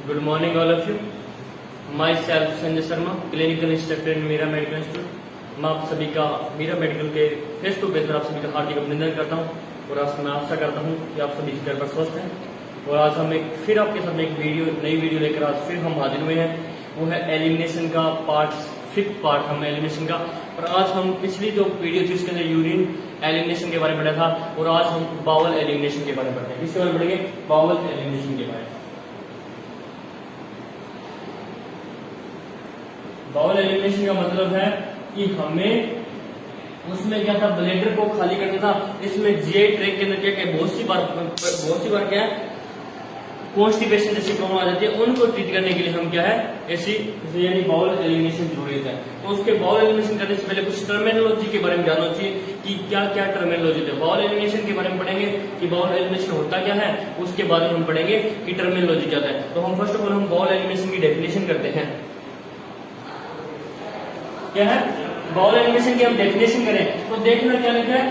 Good morning, all of you. Myself Sanjay Sharma, clinical instructor in Meera medical institute. मैं आप सभी का मीरा मेडिकल के फेसबुक पेज पर आप सभी का हार्दिक अभिनंदन करता हूं और आज मैं आशा करता हूं कि आप सभी घर पर स्वस्थ हैं। और आज हम फिर आपके साथ एक नई वीडियो लेकर आज फिर हम हाजिर हुए हैं। वो है एलिमिनेशन का फिफ्थ पार्ट हम एलिमिनेशन का। और आज हम पिछली जो वीडियो थी उसके अंदर यूरिन एलिमिनेशन के बारे में पढ़ा था और आज हम बाउल एलिमिनेशन के बारे में पढ़ते हैं। किसके बारे में पढ़ेंगे? बाउल एलिमिनेशन के बारे में। बाउल एलिमिनेशन का मतलब है कि हमें उसमें क्या था, ब्लैडर को खाली करना था। इसमें जीआई ट्रैक्ट के अंदर क्या बहुत सी बार क्या है, कॉन्स्टिपेशन जैसी प्रॉब्लम आ जाती है। उनको ट्रीट करने के लिए हम क्या है ऐसी यानी बाउल एलिमिनेशन जरूरी है। तो उसके बाउल एलिमिनेशन करने से पहले कुछ टर्मिनोलॉजी के बारे में जानना चाहिए कि क्या क्या टर्मिनोलॉजी है। बाउल एलिमिनेशन के बारे में पढ़ेंगे कि बाउल एलिमिनेशन होता क्या है, उसके बाद हम पढ़ेंगे कि टर्मिनोलॉजी क्या है। तो हम फर्स्ट ऑफ ऑल हम बाउल एलिमिनेशन की डेफिनेशन करते हैं। क्या है बाउल एलिमिनेशन की हम डेफिनेशन करें तो देखना क्या लिखा है,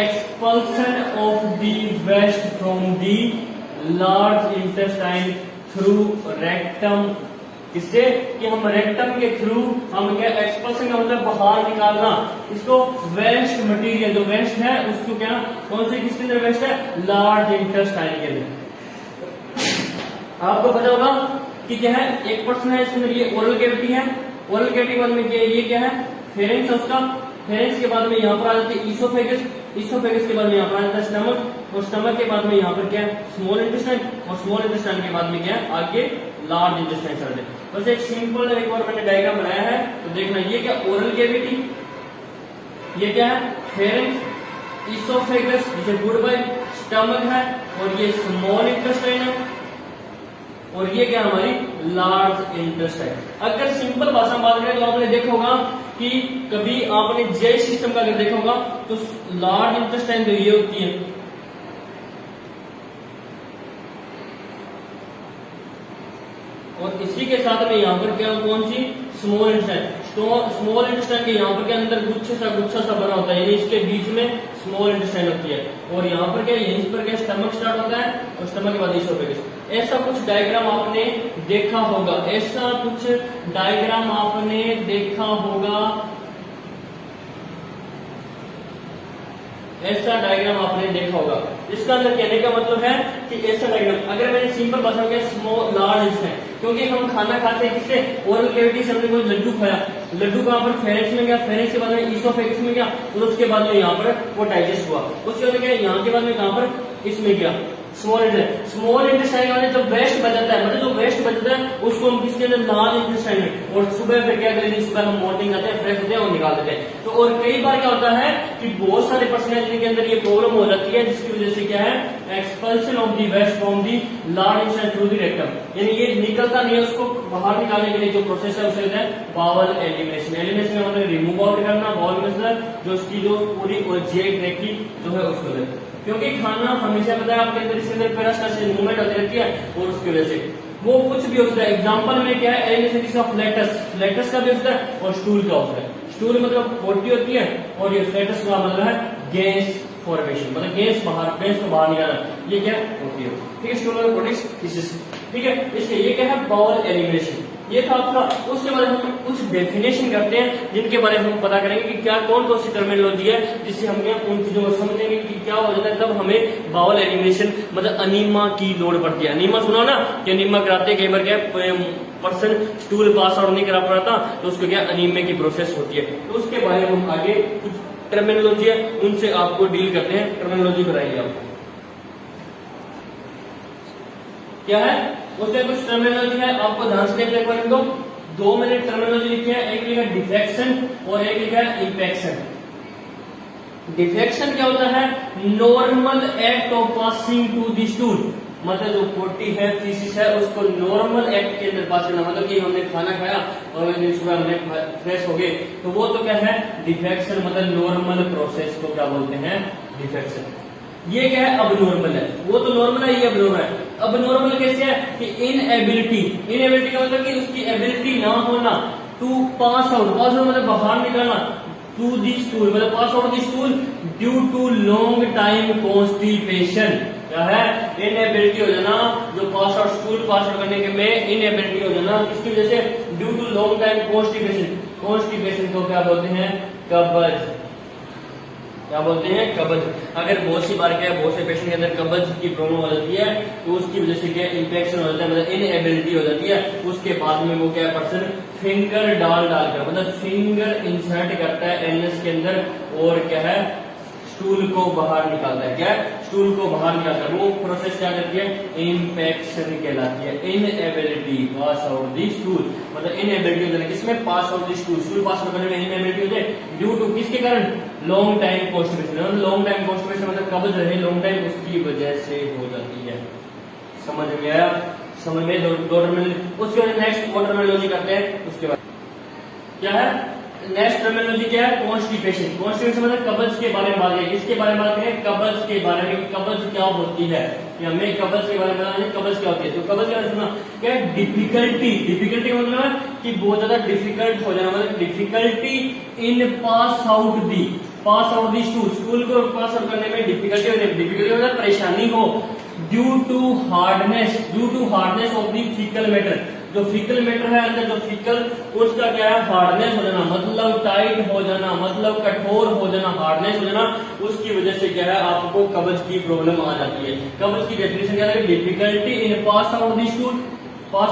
expulsion of the waste from the large intestine through rectum. किससे कि हम रेक्टम के थ्रू हम क्या, एक्सपल्सन का मतलब बाहर निकालना। इसको वेस्ट मटेरियल जो वेस्ट है उसको क्या, कौन से किसके अंदर वेस्ट है, लार्ज इंटेस्टाइन के अंदर। आपको पता होगा कि क्या है, एक पर्सन है इसके अंदर ये ओरल कैविटी है। ओरल कैविटी के बाद में ये क्या है, फेरेंक्स है उसका। फेरेंक्स के बाद में यहाँ पर आ जाती है ईसोफेगस। ईसोफेगस के बाद में यहाँ पर आ जाता है स्टमक। और स्टमक के बाद में यहाँ पर क्या है, स्मॉल इंटेस्टाइन। और स्मॉल इंटेस्टाइन के बाद में क्या है, आगे लार्ज इंटेस्टाइन चल रहे। बस एक सिंपल एक बार मैंने डायग्राम बनाया है तो देखना, ये क्या ओरल कैविटी, ये क्या है फेरेंक्स, ईसोफेगस जिसे गुड बाय, स्टमक है और ये स्मॉल इंटेस्टाइन है और ये क्या हमारी लार्ज इंटेस्टाइन। अगर सिंपल भाषा में बात करें तो आपने देखा होगा कि कभी आपने जीआई सिस्टम का अगर देखा होगा तो लार्ज इंटेस्टाइन तो ये होती है और इसी के साथ में यहाँ पर क्या, कौन सी, स्मॉल इंटेस्टाइन। स्मॉल इंटेस्टाइन के यहाँ पर क्या अंदर गुच्छा सा बना होता है, यानी इसके बीच में स्मॉल इंटेस्टाइन होती है। और यहाँ पर क्या, यहीं पर क्या स्टमक स्टार्ट होता है और स्टमक के बाद ईसोफेगस। ऐसा कुछ डायग्राम आपने देखा होगा, ऐसा कुछ डायग्राम आपने देखा होगा, ऐसा डायग्राम आपने देखा होगा। इसका अंदर कहने का मतलब है कि ऐसा डायग्राम, अगर मैंने सिंपल भाषा में स्मॉल लार्ज है, क्योंकि हम खाना खाते हैं किससे, ओरल कैविटी से। हमने कोई लड्डू खाया, लड्डू कहाँ पर, फेरेंक्स में गया, फेरेंक्स के बाद में ईसोफेगस में गया और उसके बाद में यहाँ पर वो डाइजेस्ट हुआ। उसके बाद क्या, यहाँ के बाद में कहाँ पर, इसमें गया स्मॉल इंटेस्टाइन। स्मॉल इंटेस्टाइन वाले जो वेस्ट बचता है, मतलब जो वेस्ट बचता है उसको हम किसके अंदर, लार्ज इंटेस्टाइन में। और सुबह फिर क्या करेंगे, सुबह हम मॉर्निंग आते हैं, फ्रेश होते हैं और निकाल देते हैं। तो और कई बार क्या होता है कि बहुत सारे पर्सन है जिनके अंदर ये प्रॉब्लम हो जाती है, जिसकी वजह से क्या है, expulsion of the waste from the large intestine through the rectum, यानी ये निकलता नहीं है। उसको बाहर निकालने के लिए जो प्रोसेस है उसे कहते हैं बाउल एलिमिनेशन। एलिमिनेशन का मतलब रिमूव आउट करना, बाउल मतलब जो उसकी जो पूरी जीआई ट्रैक्ट की जो है उसको लेते हैं। क्योंकि खाना हमेशा पता है आपके अंदर इसके अंदर पेरिस्टाल्टिक मूवमेंट होती रहती है और उसकी वजह से वो कुछ भी होता है। एग्जांपल में क्या है, एलिमिनेशन का फ्लैटस का भी होता है और स्टूल का होता है। स्टूल मतलब पोटी होती है और ये फ्लैटस का मतलब है गैस फॉर्मेशन, मतलब गैस को बाहर निकालना, ये क्या होती है। ठीक है, स्टूल और पोटिस थीसिस। ठीक है, इसलिए ये क्या है, बाउल एलिमिनेशन। ये था आपका। उसके बाद हम कुछ डेफिनेशन करते हैं जिनके बारे में हम पता करेंगे कि क्या कौन कौन सी टर्मिनोलॉजी है जिससे हम उन चीजों को समझेंगे कि क्या हो जाता है तब हमें बाउल एलिमिनेशन मतलब अनीमा की लोड़ पड़ती है। अनीमा सुना ना कि अनीमा कराते कई बार क्या पर्सन स्टूल पास आउट नहीं करा पाता तो उसको क्या अनीमिया की प्रोसेस होती है। तो उसके बारे में हम आगे कुछ टर्मिनोलॉजी है उनसे आपको डील करते हैं। टर्मिनोलॉजी बताइए आपको क्या है, उसमें कुछ टर्मिनोलॉजी है आपको ध्यान से देखने को इनको 2 मैंने टर्मिनोलॉजी लिखी है, एक लिखा है डिफेक्शन और एक लिखा है इंफेक्शन। डिफेक्शन क्या होता है, normal act of passing to the stool, मतलब जो पोटी है, फीसिस है, उसको नॉर्मल एक्ट के अंदर पास करना। मतलब कि हमने खाना खाया और एक दिन सुबह हमने फ्रेश हो गए तो वो तो क्या है डिफेक्शन, मतलब नॉर्मल प्रोसेस को क्या बोलते हैं, डिफेक्शन। ये क्या है, अब नॉर्मल है, वो तो नॉर्मल है, ये अब नॉर्मल है। अब नॉर्मल कैसे है कि इनएबिलिटी का मतलब कि उसकी एबिलिटी ना होना टू पास आउट मतलब बाहर निकलना, टू दी स्टूल मतलब pass out the stool due to long time constipation. क्या है, इनएबिलिटी हो जाना जो pass out stool pass out करने के में इनएबिलिटी हो जाना, इसकी वजह से due to long time constipation. Constipation को क्या बोलते हैं? कब्ज। क्या बोलते हैं? कब्ज। अगर बहुत सी बार क्या बहुत से पेशेंट के अंदर कब्ज की प्रॉब्लम हो जाती है तो उसकी वजह से क्या इन्फेक्शन हो जाता है, मतलब इनएबिलिटी हो जाती है। उसके बाद में वो क्या पर्सन फिंगर डालकर मतलब फिंगर इंसर्ट करता है एनएस के अंदर और क्या है स्टूल को बाहर निकालता है। क्या स्टूल को बाहर निकालता है, वो प्रोसेस क्या करती है? इम्पेक्शन कहलाती है। Inability pass out the stool, मतलब इनएबिलिटी हो जाए किसमें? पास out the stool. Stool pass out करने में इनएबिलिटी हो जाए ड्यू टू किसके कारण? Long time constipation. Long time constipation मतलब कब्ज रहे लॉन्ग टाइम, उसकी वजह से हो जाती है। समझ में आया? समझ में? दो टर्मिनोलॉजी। उसके बाद नेक्स्ट वो टर्मिनोलॉजी करते हैं। उसके बाद क्या है? नेक्स्ट टर्मिनोलॉजी क्या है? कॉन्स्टिपेशन। कॉन्स्टिपेशन मतलब कब्ज के बारे में बात करें। किसके बारे में बात करें? कब्ज के बारे में। कब्ज क्या होती है, हमें कब्ज के बारे में बताना है। कब्ज क्या होती है? तो कब्ज क्या सुना क्या? डिफिकल्टी। डिफिकल्टी मतलब है कि बहुत ज्यादा डिफिकल्ट हो जाना, मतलब difficulty in pass out the stool. Stool को पास आउट करने में डिफिकल्टी हो जाए। डिफिकल्टी मतलब परेशानी हो due to hardness of the fecal matter. जो फीकल मैटर है अंदर जो फीकल, उसका क्या है? हार्डनेस हो जाना, मतलब टाइट हो जाना, मतलब कठोर हो जाना, हार्डनेस हो जाना। उसकी वजह से क्या है? आपको कब्ज की प्रॉब्लम आ जाती है। कब्ज की डेफिनेशन क्या है? Difficulty in pass out the stool pass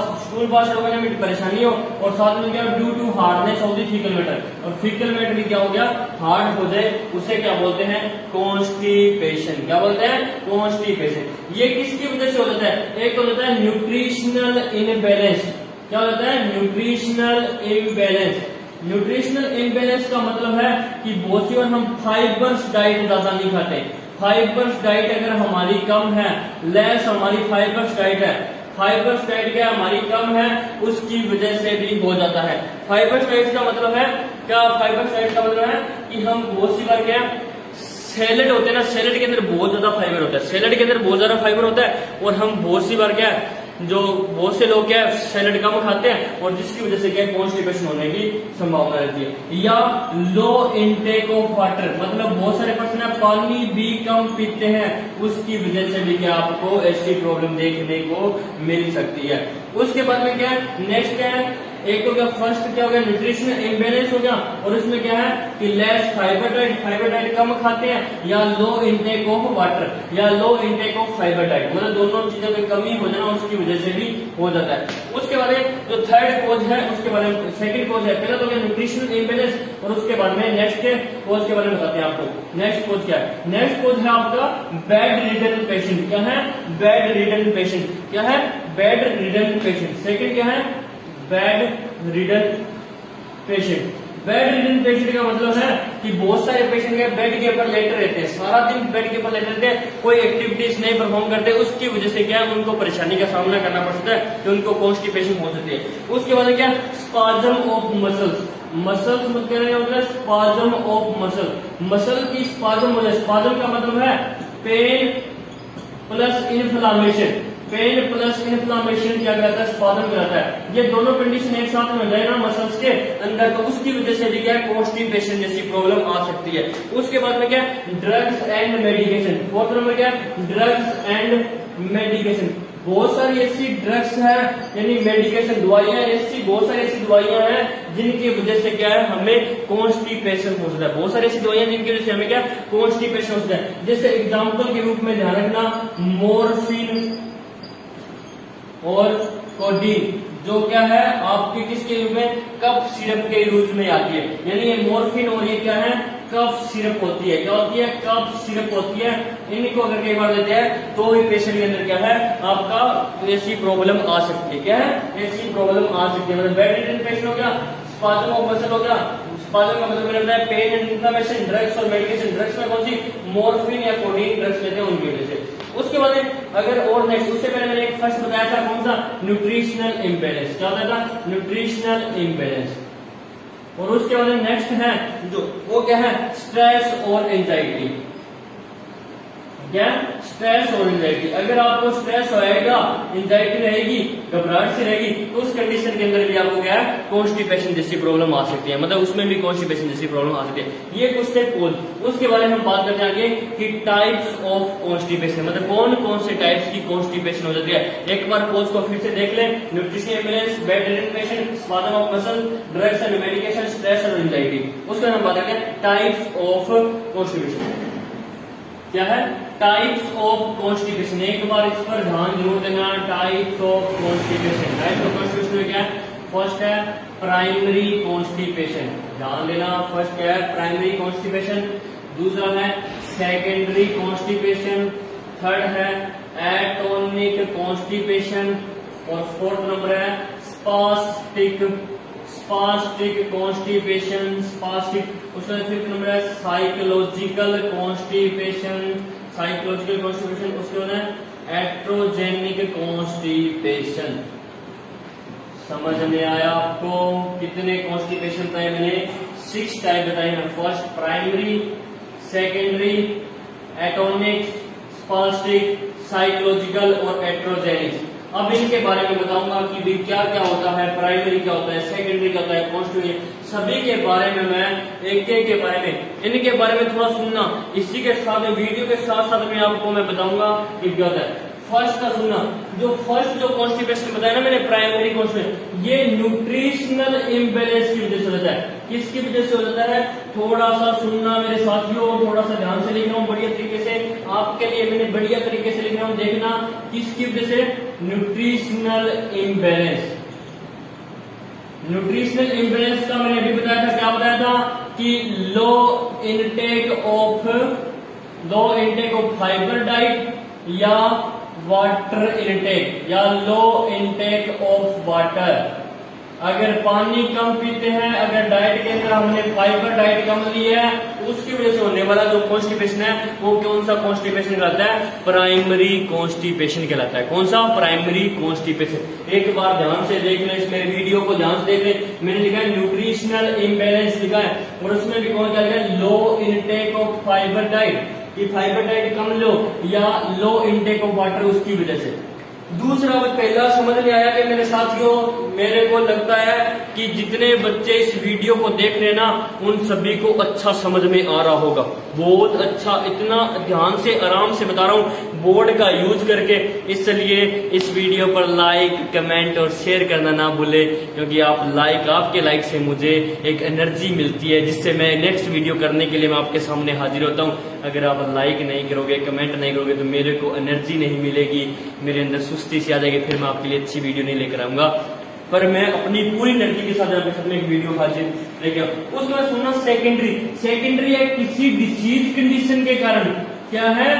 out करने में परेशानी हो और साथ में क्या? Due to hardness of the fecal matter. और फीकल मैटर भी क्या हो गया? हार्ड हो जाए, उसे क्या बोलते हैं? कॉन्स्टिपेशन। क्या बोलते हैं? कॉन्स्टिपेशन। ये किसकी वजह से हो जाता है? एक हो जाता है न्यूट्रिशनल इनबैलेंस। क्या होता है? Nutritional imbalance. न्यूट्रिशनल इम्बैलेंस का मतलब है कि बहुत सी बार हम फाइबर्स डाइट ज्यादा नहीं खाते। फाइबर्स डाइट अगर हमारी कम है, लेस हमारी फाइबर्स डाइट है, फाइबर्स डाइट क्या हमारी कम है, उसकी वजह से भी हो जाता है। फाइबर्स डाइट का मतलब है क्या? फाइबर्स डाइट का मतलब है कि हम बहुत सी बार क्या सैलेड होते हैं ना, सैलेड के अंदर बहुत ज्यादा फाइबर होता है। सैलेड के अंदर बहुत ज्यादा फाइबर होता है और हम बहुत सी बार क्या जो बहुत से लोग क्या सैलेड कम खाते हैं और जिसकी वजह से क्या कॉन्स्टिपेशन होने की संभावना रहती है। या लो इनटेक ऑफ वाटर, मतलब बहुत सारे पर्सन पानी भी कम पीते हैं, उसकी वजह से भी क्या आपको ऐसी प्रॉब्लम देखने को मिल सकती है। उसके बाद में क्या है? नेक्स्ट क्या है? एक हो गया फर्स्ट क्या हो गया? न्यूट्रिशनल इम्बैलेंस हो गया और उसमें क्या है कि लेस फाइबर डाइट कम खाते हैं, या लो इनटेक ऑफ वाटर या लो इनटेक ऑफ फाइबर डाइट, मतलब दोनों चीजों की कमी हो जाना उसकी वजह से भी हो जाता है। उसके बाद जो थर्ड कोज है उसके बारे में, सेकंड कोज है, पहला तो क्या न्यूट्रिशनल इम्बैलेंस और उसके बाद में नेक्स्ट कोज के बारे में बताते हैं आपको। नेक्स्ट कोज क्या है? नेक्स्ट कोज है आपका बेड रिडन पेशेंट। क्या है? Bed ridden patient. क्या है? Bed ridden patient. सेकंड क्या है? Bed ridden patient. Bed ridden patient का मतलब है कि बहुत सारे पेशेंट के बेड के ऊपर लेटे रहते हैं, सारा दिन बेड के ऊपर लेटे रहते हैं, कोई एक्टिविटीज नहीं परफॉर्म करते, उसकी वजह से क्या है उनको परेशानी का सामना करना पड़ता है कि उनको कॉन्स्टिपेशन हो सकती है। उसके बाद क्या? Spasm of muscles. मसल्स मत कह रहे हैं मतलब स्पाज्म ऑफ मसल की स्पाज्म हो जाए। स्पाज्म का मतलब है pain plus inflammation. Pain plus inflammation क्या कहता है? स्पाज्म कहता है। ये दोनों कंडीशन एक साथ में हो जाए ना मसल्स के अंदर, तो उसकी वजह से भी क्या है कॉन्स्टिपेशन जैसी प्रॉब्लम आ सकती है। उसके बाद में क्या? Drugs and medication. Fourth number क्या? Drugs and medication. बहुत सारी ऐसी ड्रग्स है यानी मेडिकेशन दवाइयां, ऐसी बहुत सारी ऐसी दवाइयां हैं जिनकी वजह से क्या है हमें कॉन्स्टिपेशन हो सकता है। बहुत सारी ऐसी दवाइयां जिनकी वजह से हमें क्या कॉन्स्टिपेशन हो सकता है। जैसे एग्जाम्पल के रूप में ध्यान रखना मोरफिन और कोडीन, जो क्या है आपके किसके यूज में? कफ सिरप के यूज में आती है। यानी ये मोरफिन और ये क्या है? कफ सिरप होती है। क्या होती है? कफ सिरप होती है। इनको अगर कई बार देते हैं तो ही पेशेंट के अंदर क्या है आपका ऐसी प्रॉब्लम आ सकती है। क्या है? ऐसी प्रॉब्लम आ सकती है। मतलब बेड रिडन पेशेंट हो गया, स्पाज्म ऑफ मसल हो गया। स्पाज्म का मतलब रहता है पेन एंड इन्फ्लेमेशन। ड्रग्स और मेडिकेशन, ड्रग्स में कौन सी? मोरफिन या कोडीन ड्रग्स लेते हैं उनकी वजह से। उसके बाद अगर और नेक्स्ट उससे पहले मैंने एक फर्स्ट बताया था कौन सा? Nutritional imbalance. क्या होता था? Nutritional imbalance. और उसके बाद नेक्स्ट है जो वो क्या है? स्ट्रेस और एंजाइटी। क्या? स्ट्रेस और एंजाइटी। अगर आपको स्ट्रेस होएगा, एंजाइटी रहेगी, घबराहट सी रहेगी, तो उस कंडीशन के अंदर भी आपको क्या है, कॉन्स्टिपेशन जैसी प्रॉब्लम आ सकती है, मतलब उसमें भी कॉन्स्टिपेशन जैसी प्रॉब्लम आ सकती है। ये कुछ थे कोज। उसके बारे में हम बात करते हैं आगे कि टाइप्स ऑफ कॉन्स्टिपेशन, मतलब कौन कौन से टाइप्स की कॉन्स्टिपेशन हो जाती है। एक बार कोज को फिर से देख लें, nutrition imbalance, bed ridden patient, spasm of muscle, drugs and medication, stress और एंजाइटी। उसके बाद हम बात करते हैं टाइप्स ऑफ कॉन्स्टिपेशन। क्या है टाइप्स ऑफ कॉन्स्टिपेशन, एक बार इस पर ध्यान जरूर देना। Types of constipation, types of constipation में क्या है, फर्स्ट है प्राइमरी कॉन्स्टिपेशन, ध्यान देना। फर्स्ट क्या है, प्राइमरी कॉन्स्टिपेशन। दूसरा है सेकेंडरी कॉन्स्टिपेशन। थर्ड है एटोनिक कॉन्स्टिपेशन। और फोर्थ नंबर है स्पास्टिक कॉन्स्टिपेशन, स्पास्टिक। उसका फिफ्थ नंबर है साइकोलॉजिकल कॉन्स्टिपेशन, उसके बाद है एट्रोजेनिक कॉन्स्टिपेशन। समझ में आया आपको? कितने कॉन्स्टिपेशन बताए मैंने? 6 टाइप बताए हैं। First primary, secondary, atonic, spastic, psychological और एट्रोजेनिक। अब इनके बारे में बताऊंगा कि भी क्या क्या होता है, प्राइमरी क्या होता है, सेकेंडरी क्या होता है, कॉन्स्टिट्यूशन, सभी के बारे में मैं एक एक के बारे में, इनके बारे में थोड़ा सुनना। इसी के साथ में वीडियो के साथ साथ में आपको मैं बताऊंगा कि क्या होता है। फर्स्ट का सुनना, जो कॉन्स्टिपेशन बताया ना मैंने, प्राइमरी कॉन्स्टिपेशन, ये न्यूट्रिशनल इम्बैलेंस की वजह से होता है। किसकी वजह से होता है? थोड़ा सा सुनना मेरे साथियों, थोड़ा सा ध्यान से लिख रहा हूँ, बढ़िया तरीके से आपके लिए मैंने बढ़िया तरीके से लिख रहा हूँ, देखना किसकी वजह से। Nutritional imbalance. न्यूट्रिशनल इम्बैलेंस का मैंने अभी बताया था, क्या बताया था कि लो इनटेक ऑफ फाइबर डाइट या वाटर इनटेक, या लो इनटेक ऑफ वाटर। अगर पानी कम पीते हैं, अगर डाइट के अंदर हमने फाइबर डाइट कम ली है, उसकी वजह से होने वाला जो कॉन्स्टिपेशन है वो कौन सा कॉन्स्टिपेशन कहलाता है? प्राइमरी कॉन्स्टिपेशन कहलाता है। कौन सा? Primary constipation. एक बार ध्यान से देख लें, इस मेरे वीडियो को ध्यान से देख लें, मैंने लिखा है न्यूट्रिशनल इम्बैलेंस लिखा है, और उसमें भी कौन क्या लिखा है? लो इनटेक ऑफ फाइबर डाइट, कि फाइबर डाइट कम लो, या लो इनटेक ऑफ वाटर, उसकी वजह से। दूसरा, पहला समझ में आया कि मेरे साथियों, मेरे को लगता है कि जितने बच्चे इस वीडियो को देख रहे हैं ना, उन सभी को अच्छा समझ में आ रहा होगा, बहुत अच्छा। इतना ध्यान से आराम से बता रहा हूँ बोर्ड का यूज करके, इसलिए इस वीडियो पर लाइक, कमेंट और शेयर करना ना भूले, क्योंकि आपके लाइक से मुझे एक एनर्जी मिलती है, जिससे मैं नेक्स्ट वीडियो करने के लिए मैं आपके सामने हाजिर होता हूँ। अगर आप लाइक नहीं करोगे, कमेंट नहीं करोगे, तो मेरे को एनर्जी नहीं मिलेगी, मेरे अंदर सुस्ती सी आ जाएगी, फिर मैं आपके लिए अच्छी वीडियो नहीं लेकर आऊंगा। पर मैं अपनी पूरी एनर्जी के साथ आपके सामने एक वीडियो हाजिर लेके आऊँ। उसके बाद सुनना सेकेंडरी है किसी डिसीज कंडीशन के कारण। क्या है?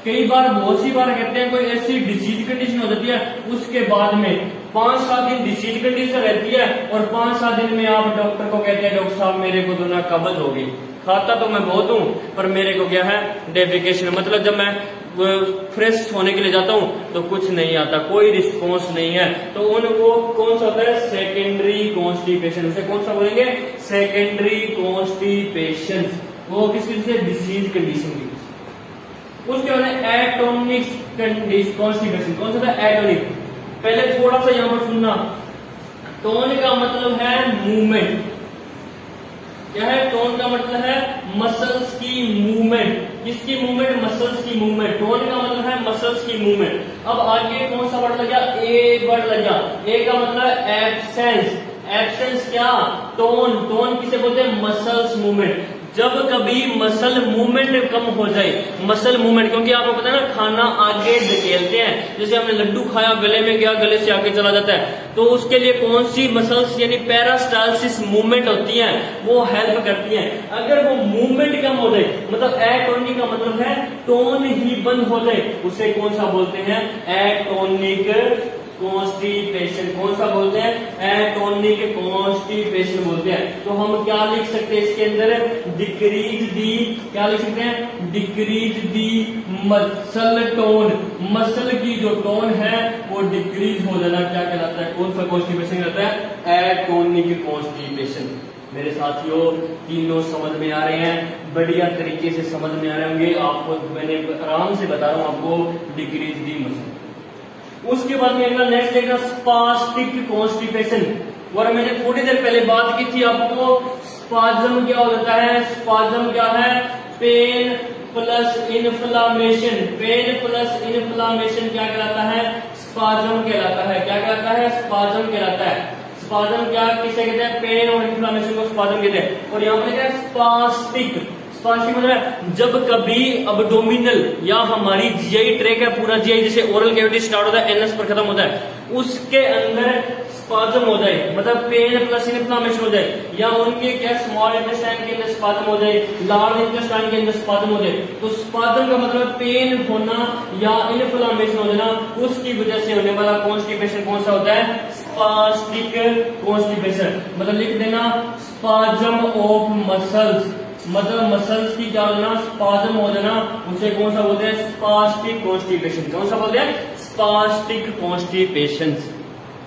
कई बार, बहुत सी बार कहते हैं कोई ऐसी डिसीज कंडीशन हो जाती है, उसके बाद में 5-7 दिन डिसीज कंडीशन रहती है, और 5-7 दिन में आप डॉक्टर को कहते हैं, डॉक्टर साहब मेरे को तो ना कब्ज हो गई, खाता तो मैं बहुत हूँ पर मेरे को क्या है, डेफिकेशन, मतलब जब मैं फ्रेश होने के लिए जाता हूँ तो कुछ नहीं आता, कोई रिस्पॉन्स नहीं है, तो वो कौन सा होता है? Secondary constipation. उसे कौन सा बोलेंगे? Secondary constipation. वो किस वजह से? डिसीज कंडीशन की। उसके बाद एटोनिक कॉन्स्टिपेशन। कौन सा था? एटोनिक। पहले थोड़ा सा यहाँ पर सुनना, टोन का मतलब है मूवमेंट। क्या है? टोन का मतलब है मसल्स की मूवमेंट। किसकी मूवमेंट? मसल्स की मूवमेंट। टोन का मतलब है मसल्स की मूवमेंट। अब आगे कौन सा वर्ड लग गया? ए वर्ड लग गया। ए का मतलब है एब्सेंस। एब्सेंस क्या? टोन किसे बोलते हैं? Muscles movement. जब कभी मसल मूवमेंट कम हो जाए, मसल मूवमेंट, क्योंकि आपको पता है ना, खाना आगे धकेलते हैं, जैसे हमने लड्डू खाया, गले में गया, गले से आगे चला जाता है, तो उसके लिए कौन सी मसल्स यानी पेरास्टालसिस मूवमेंट होती है, वो हेल्प करती हैं। अगर वो मूवमेंट कम हो जाए, मतलब एटोनिक का मतलब है टोन ही बंद हो जाए, उसे कौन सा बोलते हैं? Atonic constipation. कौन सा बोलते हैं? एटोनिक कॉन्स्टिपेशन बोलते हैं। तो हम क्या लिख सकते हैं इसके अंदर? डिक्रीज दी, क्या लिख सकते हैं? Decrease the muscle tone. Muscle की जो टोन है वो डिक्रीज हो जाना क्या कहलाता है? कौन सा कॉन्स्टिपेशन कहलाता है? Atonic constipation. मेरे साथियों तीनों समझ में आ रहे हैं, बढ़िया तरीके से समझ में आ रहे होंगे आपको। मैंने आराम से बता रहा हूं आपको, डिक्रीज दी मसल। उसके बाद में अगला नेक्स्ट देखना स्पास्टिक कॉन्स्टिपेशन। और मैंने थोड़ी देर पहले बात की थी आपको, स्पाज्म क्या होता है? स्पाज्म क्या है? Pain plus inflammation. Pain plus inflammation क्या कहलाता है? स्पाज्म कहलाता है। क्या कहलाता है? स्पाज्म कहलाता है। स्पाज्म क्या किसे कहते हैं? पेन और इन्फ्लामेशन को स्पाज्म कहते हैं। और यहाँ पर क्या है? स्पास्टिक। स्पास्टिक मतलब जब कभी अब्डोमिनल या हमारी जीआई ट्रैक है, पूरा जीआई जैसे ओरल कैविटी स्टार्ट होता है, एनएस पर खत्म होता है, उसके अंदर स्पाज्म हो जाए, मतलब पेन प्लस इन्फ्लामेशन हो जाए, या उनके क्या स्मॉल इंटेस्टाइन के अंदर स्पाज्म हो जाए, लार्ज इंटेस्टाइन के अंदर स्पाज्म हो जाए, तो स्पाज्म का मतलब पेन होना या इन्फ्लामेशन हो जाना, उसकी वजह से होने वाला कॉन्स्टिपेशन कौन सा होता है? Spastic constipation. मतलब लिख देना स्पाज्म ऑफ मसल्स, मतलब मसल्स की क्या होना? स्पाज्म हो जाना, उसे कौन सा बोलते हैं? Spastic constipation. कौन सा बोलते हैं? Spastic constipation.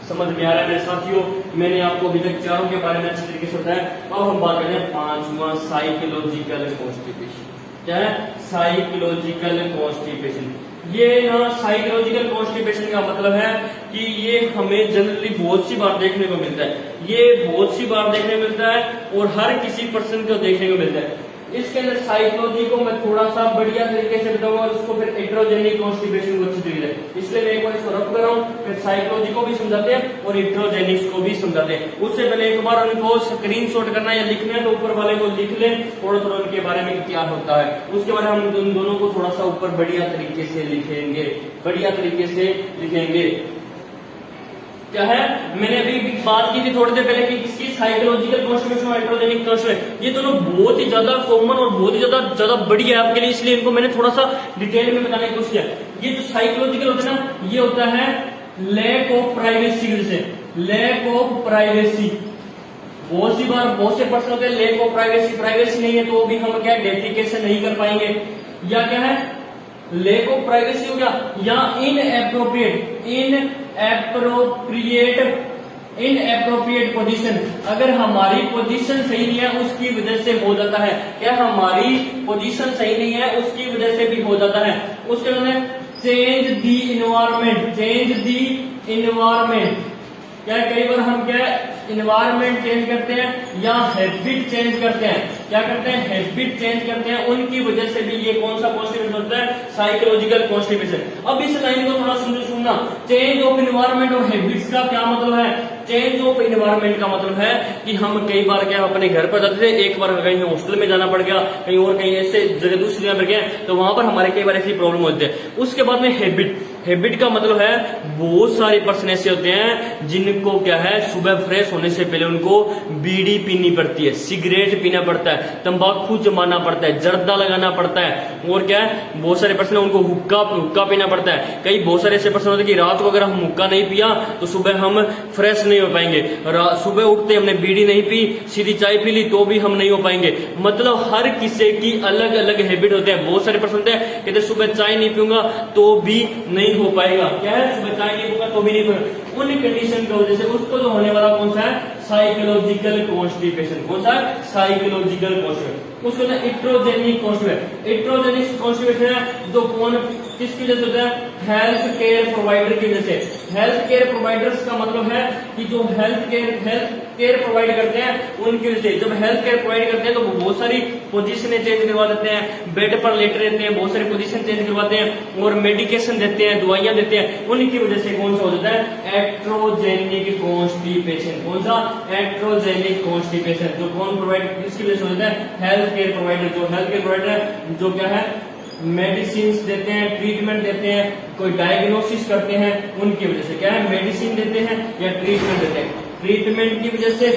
समझ में आ रहा है मेरे साथियों? मैंने आपको अभी तक चारों के बारे में अच्छी तरीके से बताया। अब हम बात करें पांचवा, साइकोलॉजिकल कॉन्स्टिपेशन। क्या है? Psychological constipation. ये ना साइकोलॉजिकल कॉन्स्टिपेशन का मतलब है कि ये हमें जनरली बहुत सी बार देखने को मिलता है। ये बहुत सी बार देखने को मिलता है और हर किसी पर्सन को देखने को मिलता है। इसके अंदर साइकोलॉजी को मैं थोड़ा सा बढ़िया तरीके से बताऊंगा और उसको फिर हेटेरोजेनिक कॉन्स्टिपेशन को अच्छी तरीके से, इसलिए मैं एक बार इसको रफ कर रहा हूँ, फिर साइकोलॉजी को भी समझाते हैं और हेटेरोजेनिक्स को भी समझाते हैं। उससे पहले एक बार उनको स्क्रीनशॉट करना या लिखना है तो ऊपर वाले को लिख लें, थोड़ा थोड़ा उनके बारे में क्या होता है। उसके बाद हम उन दोनों को थोड़ा सा ऊपर बढ़िया तरीके से लिखेंगे, बढ़िया तरीके से लिखेंगे। क्या है? मैंने अभी बात की थी थोड़ी देर पहले कि इसकी साइकोलॉजिकल कॉन्स्टिपेशन और हेटेरोजेनिक कॉन्स्टिपेशन, ये दोनों बहुत ही ज्यादा कॉमन और बहुत ही ज्यादा बढ़िया है आपके लिए, इसलिए इनको मैंने थोड़ा सा डिटेल में बताने की कोशिश किया। ये जो साइकोलॉजिकल होता है ना, ये होता है लैक ऑफ प्राइवेसी की वजह से, लैक ऑफ प्राइवेसी। बहुत सी बार बहुत से पर्सन होते हैं लैक ऑफ प्राइवेसी, प्राइवेसी नहीं है तो भी हम क्या डेफिकेशन नहीं कर पाएंगे, या क्या है? लैक ऑफ प्राइवेसी हो गया, या इनएप्रोप्रिएट पोजीशन। अगर हमारी पोजीशन सही नहीं है उसकी वजह से हो जाता है। क्या? हमारी पोजीशन सही नहीं है उसकी वजह से भी हो जाता है। उसके बाद change the environment, change the environment. क्या कई बार हम क्या इन्वायरमेंट चेंज करते हैं या हैबिट चेंज करते हैं। क्या करते हैं? हैबिट चेंज करते हैं, उनकी वजह से भी ये कौन सा कॉन्स्टिपेशन होता है? Psychological constipation. अब इस लाइन को थोड़ा सुनना, चेंज ऑफ इन्वायरमेंट और हैबिट्स का क्या मतलब है? चेंज ऑफ इन्वायरमेंट का मतलब है कि हम कई बार क्या अपने घर पर जाते थे, एक बार कहीं हॉस्टल में जाना पड़ गया, कहीं और कहीं ऐसे जगह दूसरी जगह पर गए तो वहां पर हमारे कई बार ऐसी प्रॉब्लम होती है। उसके बाद में हैबिट, हैबिट का मतलब है बहुत सारे पर्सन ऐसे होते हैं जिनको क्या है सुबह फ्रेश होने से पहले उनको बीड़ी पीनी पड़ती है, सिगरेट पीना पड़ता है, तंबाकू जमाना पड़ता है, जर्दा लगाना पड़ता है, और क्या है बहुत सारे पर्सन उनको हुक्का पीना पड़ता है। कई बहुत सारे ऐसे पर्सन होते हैं कि रात को अगर हम हुक्का नहीं पिया तो सुबह हम फ्रेश नहीं हो पाएंगे, सुबह उठते हमने बीड़ी नहीं पी सीधी चाय पी ली तो भी हम नहीं हो पाएंगे। मतलब हर किसी की अलग अलग हैबिट होते हैं। बहुत सारे पर्सन होते हैं कहते सुबह चाय नहीं पीऊंगा तो भी नहीं हो पाएगा। क्या है? सुबह चाय नहीं पीऊंगा तो भी नहीं पीऊंगा। उन कंडीशन की वजह से उसको जो होने वाला कौन सा है? Psychological constipation. कौन सा है? Psychological constipation. उसको ना हेटेरोजेनिक कॉन्स्टिपेशन। हेटेरोजेनिक कॉन्स्टिपेशन है जो कौन किसकी वजह से होता है? हेल्थ केयर प्रोवाइडर की वजह से। हेल्थ केयर प्रोवाइडर्स का मतलब है कि जो हेल्थ केयर प्रोवाइड करते हैं उनकी वजह से। जब हेल्थ केयर प्रोवाइड करते हैं तो वो बहुत सारी पोजीशनें चेंज करवा देते हैं, बेड पर लेटे रहते हैं, बहुत सारी पोजीशन चेंज करवाते हैं और मेडिकेशन देते हैं, दवाइयां देते हैं। उनकी वजह से कौन सा हो जाता है? हेटेरोजेनिक कॉन्स्टिपेशन। कौन सा? हेटेरोजेनिक कॉन्स्टिपेशन। जो कौन प्रोवाइड किसकी वजह से हो जाता है? Health care provider. जो हेल्थ केयर प्रोवाइडर जो क्या है मेडिसिन देते हैं, ट्रीटमेंट देते हैं, कोई डायग्नोसिस करते हैं, उनकी वजह से क्या है? मेडिसिन देते हैं या ट्रीटमेंट देते हैं। ट्रीटमेंट की वजह से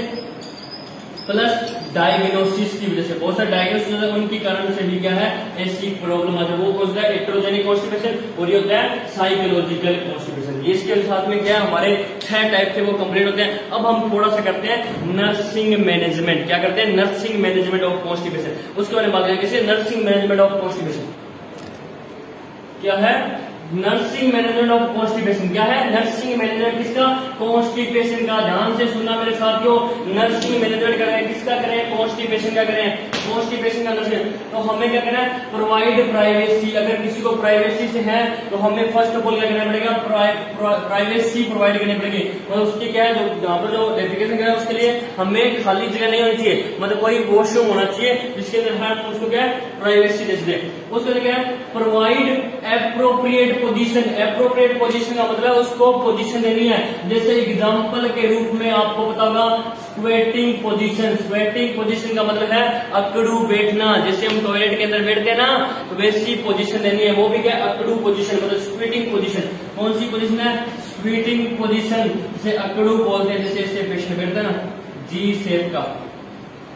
प्लस डायग्नोसिस की वजह से, बहुत सारे डायग्नोसिस उनके कारण से भी क्या है ऐसी प्रॉब्लम आ जाए, वो कौन सा है? हेटेरोजेनिक कॉन्स्टिपेशन। और ये होता है साइकोलॉजिकल कॉन्स्टिपेशन। इसके साथ में क्या है हमारे 6 टाइप के वो कंप्लीट होते हैं। अब हम थोड़ा सा करते हैं नर्सिंग मैनेजमेंट। क्या करते हैं? Nursing management of constipation. उसके बारे में बात करें कैसे नर्सिंग मैनेजमेंट ऑफ कॉन्स्टिपेशन क्या है? Nursing management of constipation. क्या है? नर्सिंग मैनेजमेंट किसका? कॉन्स्टिपेशन का। ध्यान से सुनना मेरे साथियों, नर्सिंग मैनेजमेंट करें किसका करें? कॉन्स्टिपेशन का करें, कॉन्स्टिपेशन का नर्सिंग। तो हमें क्या करना है? Provide privacy. अगर किसी को प्राइवेसी से है तो हमें फर्स्ट ऑफ ऑल क्या करना पड़ेगा? प्राइवेसी प्रोवाइड करनी पड़ेगी। मतलब उसकी क्या है, जो यहाँ पर जो डेफिकेशन है उसके लिए हमें खाली जगह नहीं होनी चाहिए, मतलब कोई वॉशरूम होना चाहिए जिसके अंदर हम उसको क्या है? प्राइवेसी दे दें। उसके क्या है? Provide appropriate position. Appropriate position का मतलब उसको पोजीशन देनी है। जैसे एग्जांपल के रूप में आपको पता होगा स्क्वेटिंग पोजीशन। स्क्वेटिंग पोजीशन का मतलब है अकड़ू बैठना। जैसे हम टॉयलेट के अंदर बैठते हैं ना, तो वैसी पोजीशन देनी है। वो भी क्या? अकड़ू पोजीशन, मतलब स्क्वेटिंग पोजीशन। कौन सी पोजीशन है? Squatting position. जैसे अकड़ू बोलते हैं, जैसे ऐसे पेशेंट बैठता है ना जी शेप का,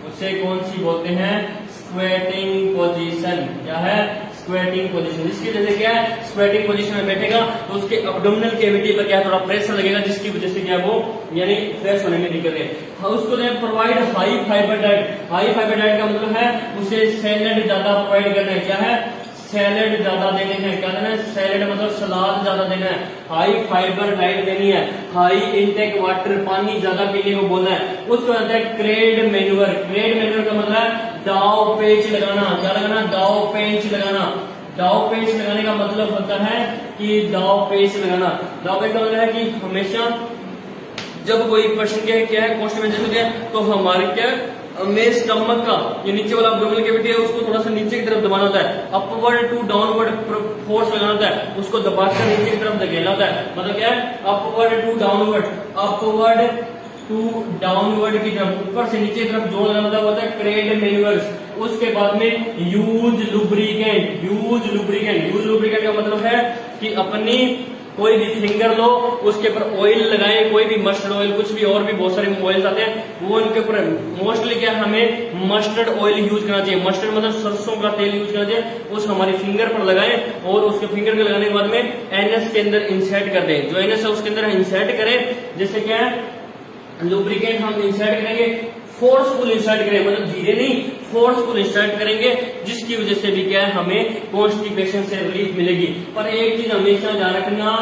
उसे कौन सी बोलते हैं? Squatting position. क्या है? Squatting position. इसकी वजह से क्या है? स्क्वेटिंग पोजीशन में बैठेगा तो उसके एब्डोमिनल कैविटी पर क्या है? थोड़ा प्रेशर लगेगा, जिसकी वजह से क्या वो यानी फ्रेश होने में दिक्कत है। उसको provide high fibre diet. High fibre diet का मतलब है उसे सैलेड ज्यादा प्रोवाइड करना है। क्या है? सैलेड ज्यादा देने हैं। क्या देना है? सैलेड मतलब सलाद ज्यादा देना है। हाई फाइबर डाइट देनी है। हाई इनटेक वाटर, पानी ज्यादा पीने को बोलना है। उसको कहते हैं क्रेड मैन्यूअर। क्रेड मैन्यूअर का मतलब है दाव पेच लगाना। क्या लगाना? दाव पेच लगाना। दाव पेच लगाने का मतलब होता है कि दाव पेच लगाना। दाव पेच का मतलब है कि हमेशा जब कोई पर्सन के क्या है कॉन्स्टिपेशन होती है तो हमारे क्या हमें स्टमक का ये नीचे वाला एब्डोमिनल कैविटी है उसको थोड़ा सा नीचे की तरफ दबाना होता है। अपवर्ड टू डाउनवर्ड फोर्स लगाना होता है, उसको दबाकर नीचे की तरफ धकेलना होता है। मतलब क्या है? Upward to downward, upward to downward की तरफ, ऊपर से नीचे की तरफ जोर लगाना होता है क्रेड मैन्यूअर्स। उसके बाद में use lubricant. Use lubricant, use lubricant का मतलब है कि अपनी कोई भी फिंगर लो, उसके ऊपर ऑयल लगाएं, कोई भी मस्टर्ड ऑयल, कुछ भी और भी बहुत सारे ऑयल आते हैं, वो इनके ऊपर मोस्टली क्या हमें मस्टर्ड ऑयल यूज करना चाहिए। मस्टर्ड मतलब सरसों का तेल यूज करना चाहिए। उस हमारी फिंगर पर लगाएं और उसके फिंगर पे लगाने के बाद में एनएस के अंदर इंसर्ट कर दें। जो एनएस है उसके अंदर इंसर्ट करें। जैसे क्या है लुब्रिकेंट हम इंसर्ट करेंगे, फोर्सफुल इंसर्ट करेंगे, मतलब धीरे नहीं फोर्सफुल इंसर्ट करेंगे, जिसकी वजह से भी क्या है हमें कॉन्स्टिपेशन से रिलीफ मिलेगी। पर एक चीज हमेशा ध्यान रखना,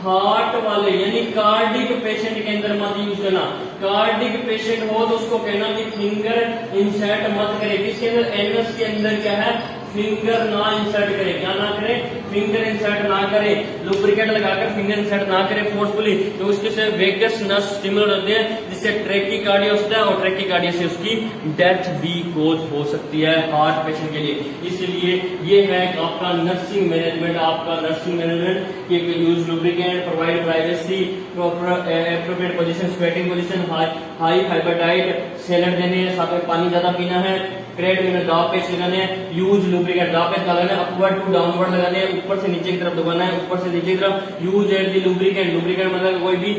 हार्ट वाले यानी कार्डिक पेशेंट के अंदर मत यूज करना। कार्डिक पेशेंट हो तो उसको कहना कि फिंगर इंसर्ट मत करे। किसके अंदर? एनएस के अंदर क्या है? फिंगर ना इंसर्ट करे। क्या ना करे? फिंगर इंसर्ट ना करे। लुब्रिकेंट लगाकर फिंगर इंसर्ट ना करे फोर्सफुली, तो उसके से वेगस नर्व स्टिमुलेट होते हैं, जिससे ट्रैकीकार्डिया होता है और ट्रैकीकार्डिया से उसकी डेथ भी कोज हो सकती है हार्ट पेशेंट के लिए। इसलिए ये है आपका नर्सिंग मैनेजमेंट। आपका नर्सिंग मैनेजमेंट ये use lubricant, provide privacy, appropriate position, sweating position, high fibre diet, salad देने हैं, साथ में पानी ज्यादा पीना है, क्रेड में दाव पेच लगाने हैं, यूज लुब्रिकेंट दाव पेच लगाना है, अपवर्ड टू डाउनवर्ड लगाने हैं, ऊपर से नीचे की तरफ दबाना है, ऊपर से नीचे की तरफ। Use at the lubricant, lubricant मतलब कोई भी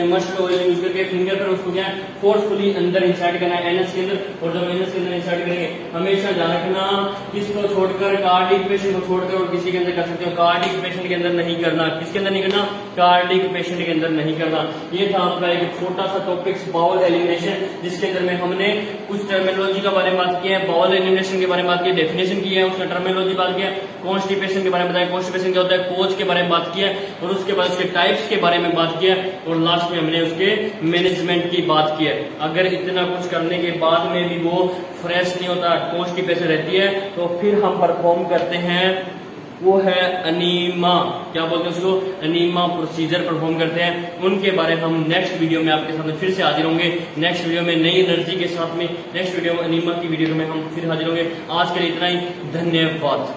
मस्टर्ड ऑयल यूज करके फिंगर पर उसको क्या फोर्सफुली अंदर इंसर्ट करना है एनएस के अंदर। और जब एनएस के अंदर इंसर्ट करेंगे हमेशा ध्यान रखना किसको छोड़कर, कार्डिक पेशेंट को छोड़कर और किसी के अंदर कर सकते हो, कार्डिक पेशेंट के अंदर नहीं करना। किसके अंदर नहीं करना? कार्डिक पेशेंट के अंदर नहीं करना। ये था आपका एक छोटा सा टॉपिक्स बाउल एलिमिनेशन, जिसके अंदर में हमने कुछ टर्मिनोलॉजी के बारे में बात की है, बाउल एलिमिनेशन के बारे में बात की, डेफिनेशन की है, उसका टर्मिनोलॉजी बात किया, कॉन्स्टिपेशन के बारे में बताया, कॉन्स्टिपेशन क्या होता है, कोज के बारे में बात किया, और उसके बाद उसके टाइप्स के बारे में बात किया, और लास्ट में हमने उसके मैनेजमेंट की बात की है। अगर इतना कुछ करने के बाद में भी वो फ्रेश नहीं होता, कॉन्स्टिपेशन रहती है, तो फिर हम परफॉर्म करते हैं वो है अनीमा। क्या बोलते हैं उसको? अनीमा प्रोसीजर परफॉर्म करते हैं। उनके बारे में हम नेक्स्ट वीडियो में आपके सामने फिर से हाजिर होंगे। नेक्स्ट वीडियो में नई एनर्जी के साथ में, नेक्स्ट वीडियो में अनीमा की वीडियो में हम फिर हाजिर होंगे। आज के लिए इतना ही, धन्यवाद।